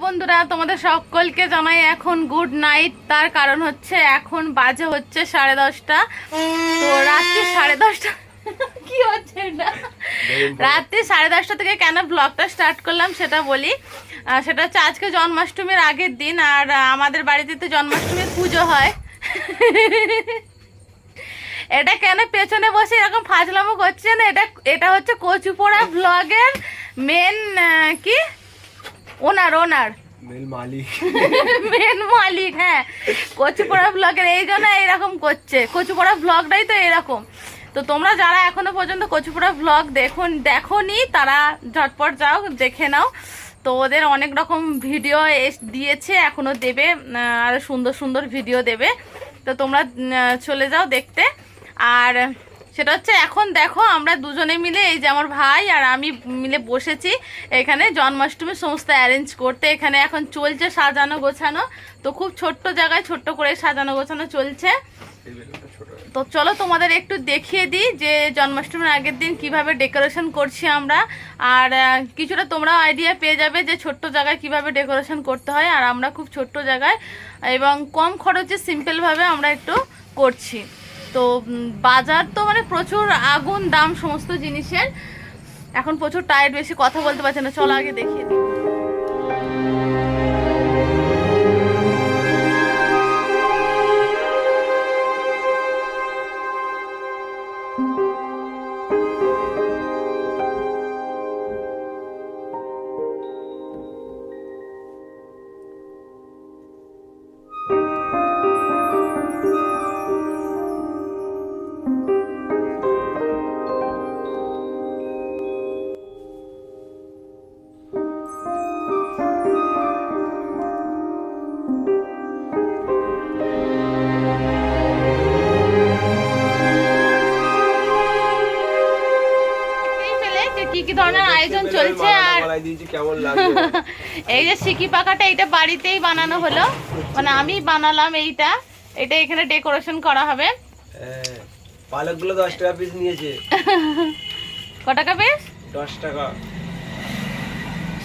বন্ধুরা, তোমাদের সকলকে জানাই এখন গুড নাইট। তার কারণ হচ্ছে এখন বাজে হচ্ছে 10:30। তো রাত্রি 10:30 কি হচ্ছে না, রাত্রি 10:30 থেকে কেন ব্লগটা স্টার্ট করলাম সেটা বলি। সেটা হচ্ছে আজকে জন্মাষ্টমীর আগের দিন, আর আমাদের বাড়িতে তো জন্মাষ্টমীর পুজো হয়। এটা কেন পেছনে বসে এরকম ফাজলামো করছে না, এটা হচ্ছে কচুপোড়া ব্লগের মেন কি ওনার মেন মালিক। হ্যাঁ, কচুপোড়া ব্লগের এই জন্য এইরকম করছে। কচুপোড়া ব্লগটাই তো এরকম। তো তোমরা যারা এখনো পর্যন্ত কচুপোড়া ব্লগ দেখোনি তারা ঝটপট যাও, দেখে নাও। তো ওদের অনেক রকম ভিডিও দিয়েছে, এখনো দেবে, আর সুন্দর সুন্দর ভিডিও দেবে। তো তোমরা চলে যাও দেখতে। আর সেটা হচ্ছে এখন দেখো আমরা দুজনে মিলে, এই যে আমার ভাই আর আমি মিলে বসেছি এখানে জন্মাষ্টমীর সমস্ত অ্যারেঞ্জ করতে। এখানে এখন চলছে সাজানো গোছানো। তো খুব ছোট্ট জায়গায় ছোট্ট করে সাজানো গোছানো চলছে। তো চলো তোমাদের একটু দেখিয়ে দিই যে জন্মাষ্টমীর আগের দিন কিভাবে ডেকোরেশন করছি আমরা। আর কিছুটা তোমরা আইডিয়া পেয়ে যাবে যে ছোট্ট জায়গায় কিভাবে ডেকোরেশন করতে হয়। আর আমরা খুব ছোট্ট জায়গায় এবং কম খরচে সিম্পলভাবে আমরা একটু করছি। তো বাজার তো মানে প্রচুর আগুন দাম সমস্ত জিনিসের। এখন প্রচুর টায়ার্ড, বেশি কথা বলতে পারছে না। চলো আগে দেখিয়ে দিই। কি ধরনের আয়োজন চলছে। আর এই যে সিকি পাকাটা, এটা বাড়িতেই বানানো হলো, মানে আমি বানালাম। এটা এখানে ডেকোরেশন করা হবে। পালকগুলো 10 টাকা পিস নিয়েছে। কত টাকা পিস? 10 টাকা।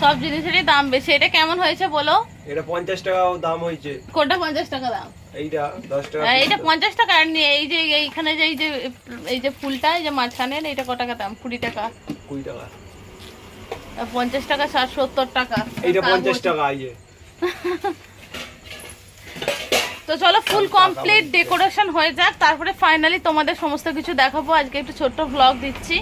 সব জিনিসেরই দাম বেশি। এটা কেমন হয়েছে বলো? এটা 50 টাকাও দাম হয়েছে। কোনটা 50 টাকা দাম? এইটা 10 টাকা। এইটা 50 টাকা। আর এই যে এইখানে যে এই যে ফুলটা, এই যে মাঝখানের, এটা কত টাকা দাম? 20 টাকা। 20 টাকা। 50 টাকা 70 টাকা। এইটা 50 টাকা আইয়ে। তো চলো ফুল কমপ্লিট ডেকোরেশন হয়ে যাক, তারপরে ফাইনালি তোমাদের সমস্ত কিছু দেখাবো। আজকে একটু ছোট্ট ব্লগ দিচ্ছি।